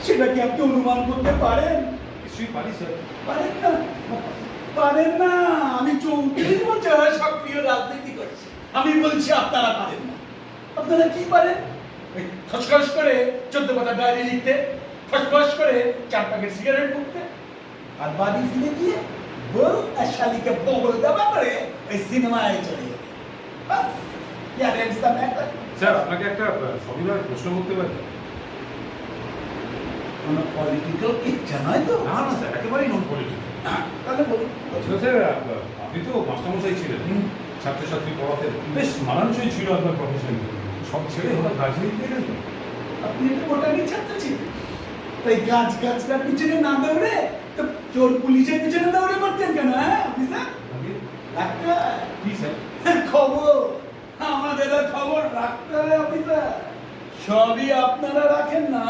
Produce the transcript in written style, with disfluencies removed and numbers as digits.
সেটা কি আপনি অনুমান করতে পারেন? নিশ্চয়ই পারি স্যার। পারেন না? পারেন না? আমি 34 বছর সক্রিয় রাজনীতি করছি, আমি বলছি আপনারা পারেন না। আপনারা কি পারেন? ওই খসখস করে 14 পাতা ডায়েরি লিখতে, খসখস করে 4 প্যাকেট সিগারেট ফুঁকতে, আর বাড়ি ফিরে গিয়ে বউ আর শালিকে বগল দাবা করে ওই সিনেমায় চলে যেতে। বাস, ইয়ার এন্ডস দ্য ম্যাটার। স্যার আপনাকে একটা সবিনয় প্রশ্ন করতে পারি? কোনো পলিটিক্যাল ইচ্ছা নয় তো? না না স্যার, একেবারেই নন পলিটিক্যাল। তাহলে বলুন। বলছিল স্যার, আপনি তো মাস্টারমশাই ছিলেন, ছাত্রছাত্রী পড়াতে বেশ মানানসই ছিল আপনার প্রফেশন। সব ছেড়ে হঠাৎ রাজনীতি গেলেন তো? আপনি একটা বোটানির ছাত্র ছিলেন, তাই গাছটার পিছনে না দৌড়ে তো চোর পুলিশের পিছনে দৌড়ে করতেন কেন? হ্যাঁ অফিসার, ডাক্তার, কি স্যার? খবর আমাদের খবর রাখতে হবে অফিসার, সবই আপনারা রাখেন না।